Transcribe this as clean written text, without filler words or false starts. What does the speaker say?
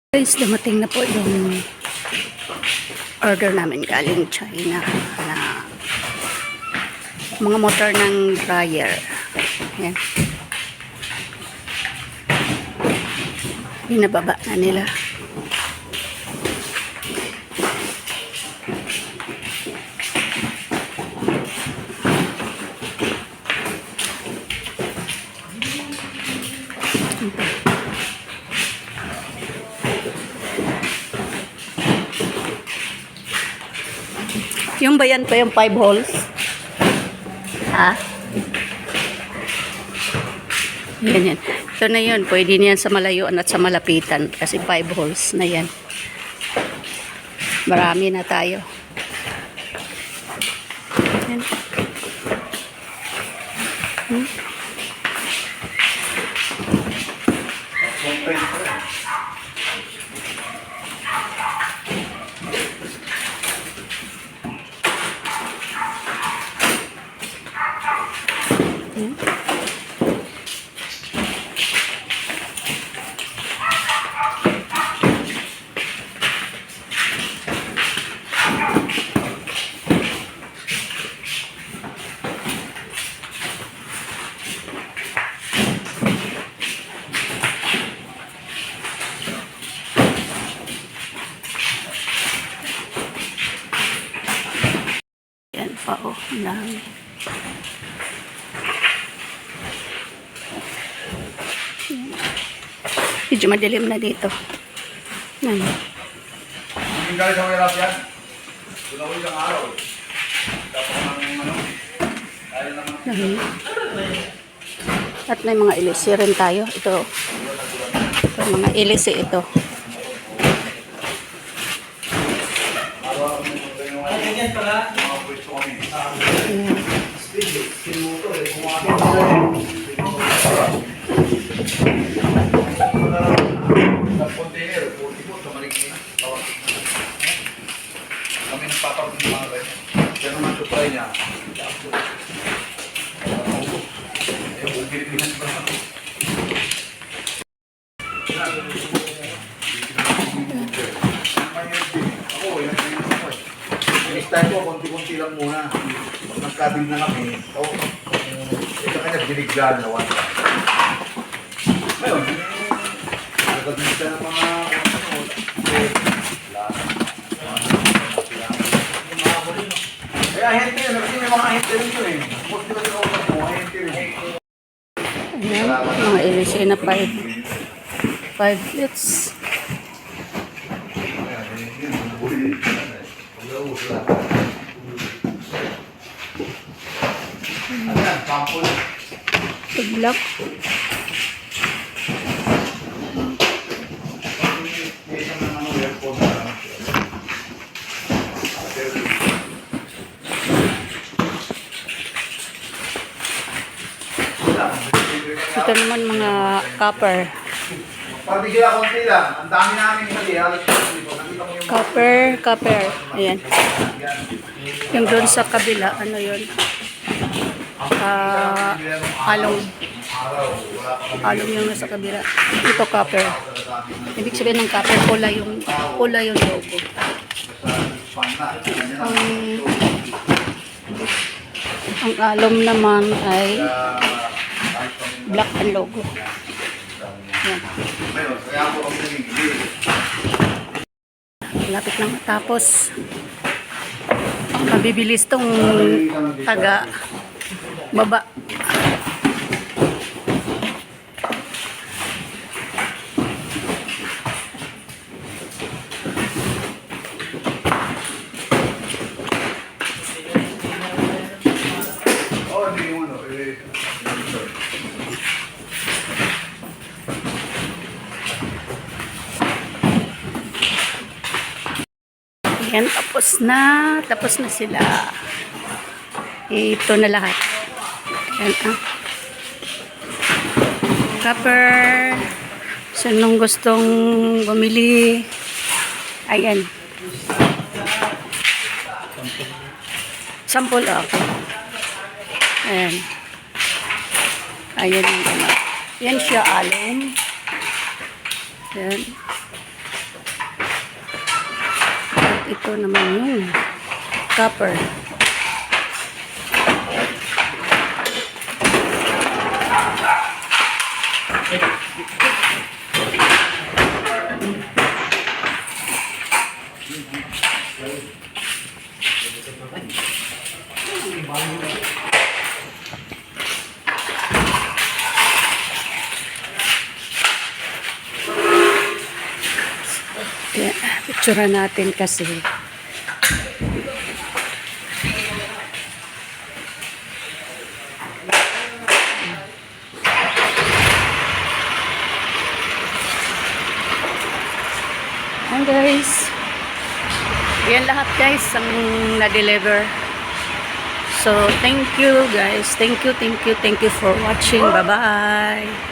Guys, dumating na po yung order namin galing China na mga motor ng dryer. Yan. Binababa na nila. Yung bayan pa yung 5 holes? Ha? Yan yan. Ito na yun. Pwede niyan sa malayuan at sa malapitan. Kasi 5 holes na yan. Marami na tayo. Yan. Yan pa oh, ang dami. Medyo madilim na dito. Yan. Hindi ka sa mga yan. Tulawin isang araw. Tapos ng ano. Ayaw naman. At may mga ilisi rin tayo. Ito mga ilisi ito. Ganyan pala. Mga pwesto kami. Sa container, 40 po sa maligid. Kami nagpaparot ng mga rin. Yan naman supply niya. Ayun, Pilipinas pa naman. Ako, yan ako eh. Next time po, konti-konti lang muna. Pag nagkabil na kami, ito kanya binigyan na one. Ngayon, nagagawin siya ng mga kaya ahente yun, kasi may mga ahente rin ito eh. Most nila sa oras mo, ahente rin. Ayan, mga ilisi na 5 plates. Ayan, sample. Tublak. Ito naman mga copper. Pati sila konti lang. Ang dami namin mali. Halos dito. Nakita mo yung Copper. Ayan. Yung doon sa kabila, ano yun? Along yung nasa kabila. Ito copper. Ibig sabihin ng copper, pula yung logo. Ang alum naman ay black ang logo. Yan. Lapit na matapos. Mabibilis tong taga baba. Yan, tapos na sila. Ito na lahat. Yan, copper. So, nung gustong bumili, ayan. Sample ako. Ayan. Ayan yung ano. Yan siya, alum. Yan. ito naman yung copper. Kaya, picture natin kasi. Ayan guys. Yan lahat guys ang na-deliver. So, thank you guys. Thank you for watching. Bye-bye.